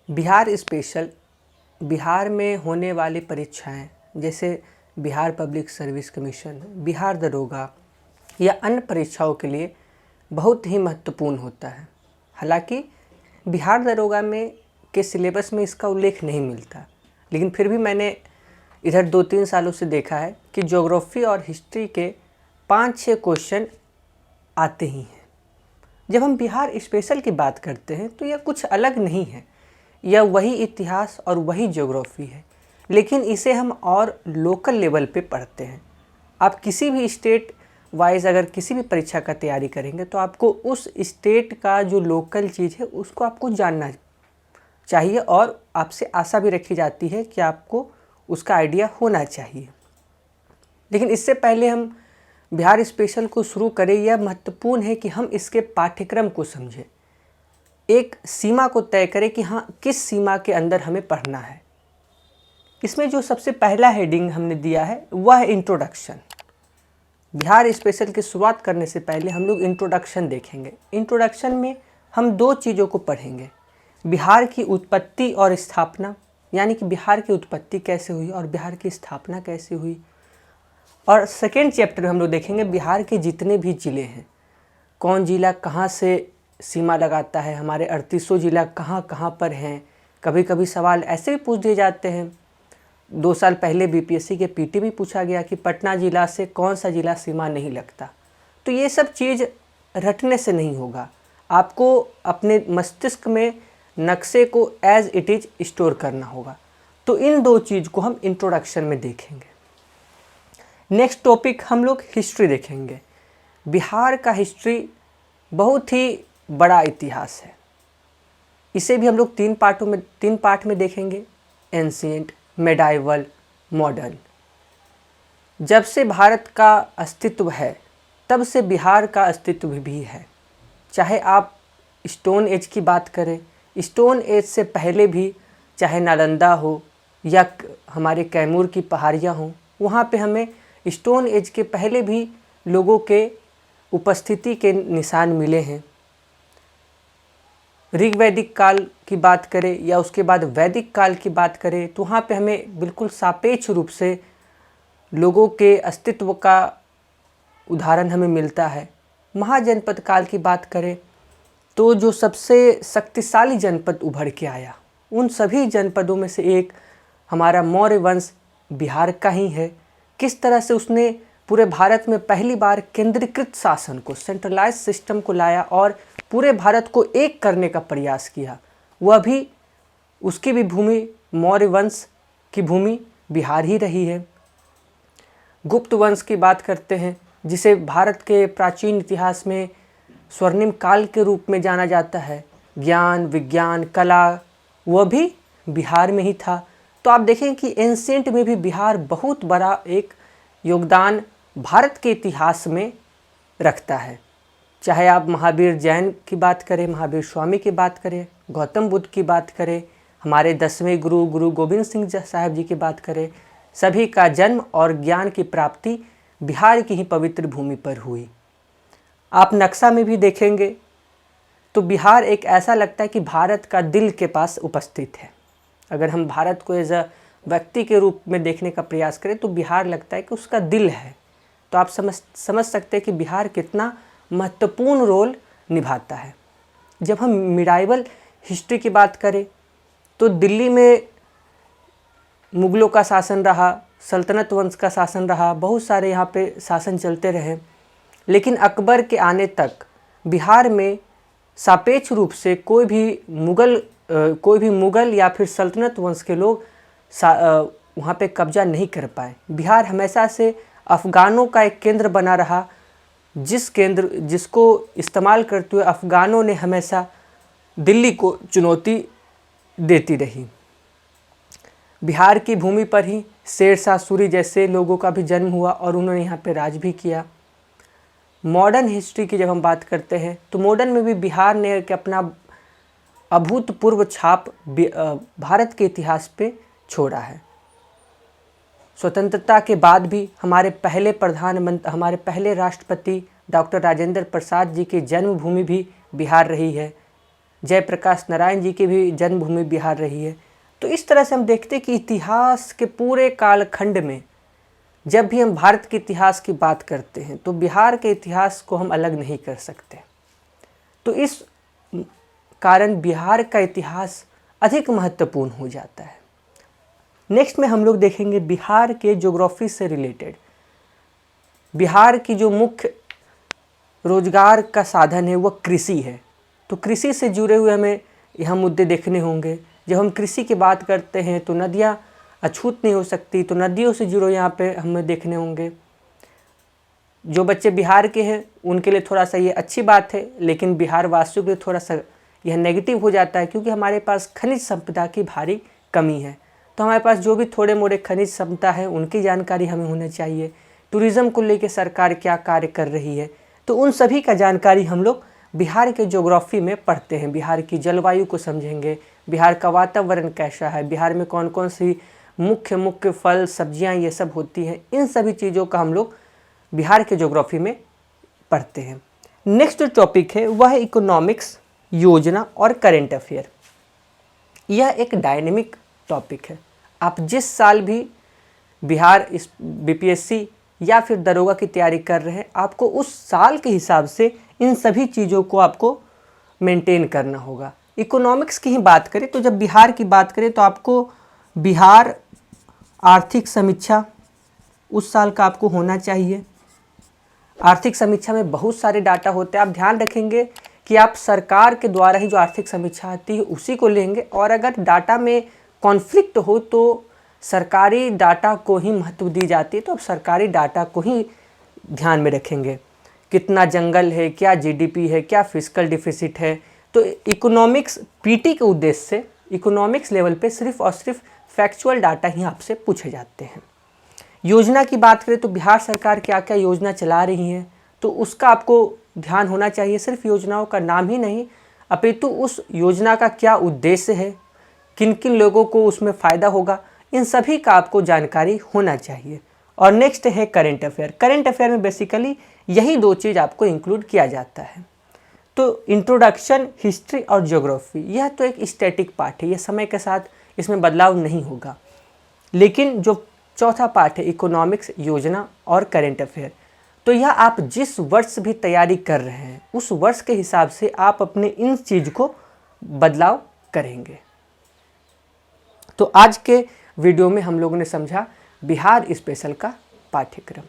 Bihar special Bihar में होने वाली परीक्षाएं जैसे Bihar public service commission, Bihar दरोगा या अन्य परीक्षाओं के लिए बहुत ही महत्वपूर्ण होता है। हालांकि बिहार दरोगा में के सिलेबस में इसका उल्लेख नहीं मिलता, लेकिन फिर भी मैंने इधर 2-3 सालों से देखा है कि ज्योग्राफी और हिस्ट्री के 5-6 क्वेश्चन आते ही हैं। जब हम बिहार स्पेशल की बात करते हैं तो यह कुछ अलग नहीं है, यह वही इतिहास और वही ज्योग्राफी है, लेकिन इसे हम और लोकल लेवल पे पढ़ते हैं। आप किसी भी स्टेट वाइज अगर किसी भी परीक्षा का तैयारी करेंगे तो आपको उस स्टेट का जो लोकल चीज़ है उसको आपको जानना चाहिए और आपसे आशा भी रखी जाती है कि आपको उसका आइडिया होना चाहिए। लेकिन इससे पहले हम बिहार स्पेशल को शुरू करें, यह महत्वपूर्ण है कि हम इसके पाठ्यक्रम को समझें, एक सीमा को तय करें कि हाँ किस सीमा के अंदर हमें पढ़ना है। इसमें जो सबसे पहला हेडिंग हमने दिया है वह है इंट्रोडक्शन। बिहार स्पेशल की शुरुआत करने से पहले हम लोग इंट्रोडक्शन देखेंगे। इंट्रोडक्शन में हम 2 चीज़ों को पढ़ेंगे, बिहार की उत्पत्ति और स्थापना, यानी कि बिहार की उत्पत्ति कैसे हुई और बिहार की स्थापना कैसे हुई। और सेकेंड चैप्टर में हम लोग देखेंगे बिहार के जितने भी ज़िले हैं, कौन ज़िला कहाँ से सीमा लगाता है, हमारे 3800 ज़िला कहाँ कहाँ पर हैं। कभी कभी सवाल ऐसे भी पूछ दिए जाते हैं। 2 साल पहले बीपीएससी के पीटी भी पूछा गया कि पटना ज़िला से कौन सा ज़िला सीमा नहीं लगता। तो ये सब चीज़ रटने से नहीं होगा, आपको अपने मस्तिष्क में नक्शे को एज इट इज़ स्टोर करना होगा। तो इन 2 चीज़ को हम इंट्रोडक्शन में देखेंगे। नेक्स्ट टॉपिक हम लोग हिस्ट्री देखेंगे। बिहार का हिस्ट्री बहुत ही बड़ा इतिहास है। इसे भी हम लोग 3 पार्ट में देखेंगे, एंशिएंट, मेडाइवल, मॉडर्न। जब से भारत का अस्तित्व है तब से बिहार का अस्तित्व भी है। चाहे आप स्टोन एज की बात करें, स्टोन एज से पहले भी चाहे नालंदा हो या हमारे कैमूर की पहाड़ियाँ हों, वहाँ पे हमें स्टोन एज के पहले भी लोगों के उपस्थिति के निशान मिले हैं। ऋग वैदिक काल की बात करें या उसके बाद वैदिक काल की बात करें तो वहाँ पे हमें बिल्कुल सापेक्ष रूप से लोगों के अस्तित्व का उदाहरण हमें मिलता है। महाजनपद काल की बात करें तो जो सबसे शक्तिशाली जनपद उभर के आया, उन सभी जनपदों में से एक हमारा मौर्य वंश बिहार का ही है। किस तरह से उसने पूरे भारत में पहली बार केंद्रीकृत शासन को, सेंट्रलाइज सिस्टम को लाया और पूरे भारत को एक करने का प्रयास किया। वह भी उसकी भी भूमि, मौर्य वंश की भूमि बिहार ही रही है। गुप्त वंश की बात करते हैं, जिसे भारत के प्राचीन इतिहास में स्वर्णिम काल के रूप में जाना जाता है। ज्ञान, विज्ञान, कला वह भी बिहार में ही था। तो आप देखें कि एंशिएंट में भी बिहार बहुत बड़ा एक योगदान भारत के इतिहास में रखता है। चाहे आप महावीर जैन की बात करें, महावीर स्वामी की बात करें, गौतम बुद्ध की बात करें, हमारे 10वें गुरु गुरु गोविंद सिंह साहब जी की बात करें, सभी का जन्म और ज्ञान की प्राप्ति बिहार की ही पवित्र भूमि पर हुई। आप नक्शा में भी देखेंगे तो बिहार एक ऐसा लगता है कि भारत का दिल के पास उपस्थित है। अगर हम भारत को एज अ व्यक्ति के रूप में देखने का प्रयास करें तो बिहार लगता है कि उसका दिल है। तो आप समझ सकते हैं कि बिहार कितना महत्वपूर्ण रोल निभाता है। जब हम मिडाइवल हिस्ट्री की बात करें तो दिल्ली में मुगलों का शासन रहा, सल्तनत वंश का शासन रहा, बहुत सारे यहाँ पे शासन चलते रहे। लेकिन अकबर के आने तक बिहार में सापेक्ष रूप से कोई भी मुगल या फिर सल्तनत वंश के लोग वहाँ पे कब्जा नहीं कर पाए। बिहार हमेशा से अफ़गानों का एक केंद्र बना रहा, जिसको इस्तेमाल करते हुए अफ़गानों ने हमेशा दिल्ली को चुनौती देती रही। बिहार की भूमि पर ही शेर शाह सूरी जैसे लोगों का भी जन्म हुआ और उन्होंने यहाँ पे राज भी किया। मॉडर्न हिस्ट्री की जब हम बात करते हैं तो मॉडर्न में भी बिहार ने एक अपना अभूतपूर्व छाप भारत के इतिहास पे छोड़ा है। स्वतंत्रता के बाद भी हमारे पहले राष्ट्रपति डॉक्टर राजेंद्र प्रसाद जी की जन्मभूमि भी बिहार रही है। जयप्रकाश नारायण जी की भी जन्मभूमि बिहार रही है। तो इस तरह से हम देखते हैं कि इतिहास के पूरे कालखंड में जब भी हम भारत के इतिहास की बात करते हैं तो बिहार के इतिहास को हम अलग नहीं कर सकते। तो इस कारण बिहार का इतिहास अधिक महत्वपूर्ण हो जाता है। नेक्स्ट में हम लोग देखेंगे बिहार के ज्योग्राफी से रिलेटेड। बिहार की जो मुख्य रोजगार का साधन है वह कृषि है। तो कृषि से जुड़े हुए हमें यह मुद्दे देखने होंगे। जब हम कृषि की बात करते हैं तो नदियाँ अछूत नहीं हो सकती, तो नदियों से जुड़े यहाँ पे हमें देखने होंगे। जो बच्चे बिहार के हैं उनके लिए थोड़ा सा ये अच्छी बात है, लेकिन बिहार वासियों के लिए थोड़ा सा यह नेगेटिव हो जाता है, क्योंकि हमारे पास खनिज संपदा की भारी कमी है। तो हमारे पास जो भी थोड़े मोड़े खनिज संपदा है उनकी जानकारी हमें होनी चाहिए। टूरिज़्म को लेकर सरकार क्या कार्य कर रही है, तो उन सभी का जानकारी हम लोग बिहार के ज्योग्राफी में पढ़ते हैं। बिहार की जलवायु को समझेंगे, बिहार का वातावरण कैसा है, बिहार में कौन कौन सी मुख्य फल सब्जियां ये सब होती हैं, इन सभी चीज़ों का हम लोग बिहार के ज्योग्राफी में पढ़ते हैं। नेक्स्ट जो टॉपिक है वह है इकोनॉमिक्स, योजना और करेंट अफेयर। यह एक डायनेमिक टॉपिक है। आप जिस साल भी बिहार इस बीपीएससी या फिर दरोगा की तैयारी कर रहे हैं, आपको उस साल के हिसाब से इन सभी चीज़ों को आपको मेंटेन करना होगा। इकोनॉमिक्स की ही बात करें तो जब बिहार की बात करें तो आपको बिहार आर्थिक समीक्षा उस साल का आपको होना चाहिए। आर्थिक समीक्षा में बहुत सारे डाटा होते हैं। आप ध्यान रखेंगे कि आप सरकार के द्वारा ही जो आर्थिक समीक्षा आती है उसी को लेंगे, और अगर डाटा में कॉन्फ्लिक्ट हो तो सरकारी डाटा को ही महत्व दी जाती है, तो आप सरकारी डाटा को ही ध्यान में रखेंगे। कितना जंगल है, क्या जीडीपी है, क्या फिस्कल डिफिसिट है। तो इकोनॉमिक्स पीटी के उद्देश्य से इकोनॉमिक्स लेवल पे सिर्फ और सिर्फ फैक्चुअल डाटा ही आपसे पूछे जाते हैं। योजना की बात करें तो बिहार सरकार क्या क्या योजना चला रही है, तो उसका आपको ध्यान होना चाहिए। सिर्फ योजनाओं का नाम ही नहीं, अपितु उस योजना का क्या उद्देश्य है, किन किन लोगों को उसमें फ़ायदा होगा, इन सभी का आपको जानकारी होना चाहिए। और नेक्स्ट है करेंट अफेयर। करेंट अफेयर में बेसिकली यही दो चीज़ आपको इंक्लूड किया जाता है। तो इंट्रोडक्शन, हिस्ट्री और ज्योग्राफी, यह तो एक स्टैटिक पार्ट है, यह समय के साथ इसमें बदलाव नहीं होगा। लेकिन जो चौथा पार्ट है इकोनॉमिक्स, योजना और करेंट अफेयर, तो यह आप जिस वर्ष भी तैयारी कर रहे हैं उस वर्ष के हिसाब से आप अपने इन चीज़ को बदलाव करेंगे। तो आज के वीडियो में हम लोगों ने समझा बिहार स्पेशल का पाठ्यक्रम।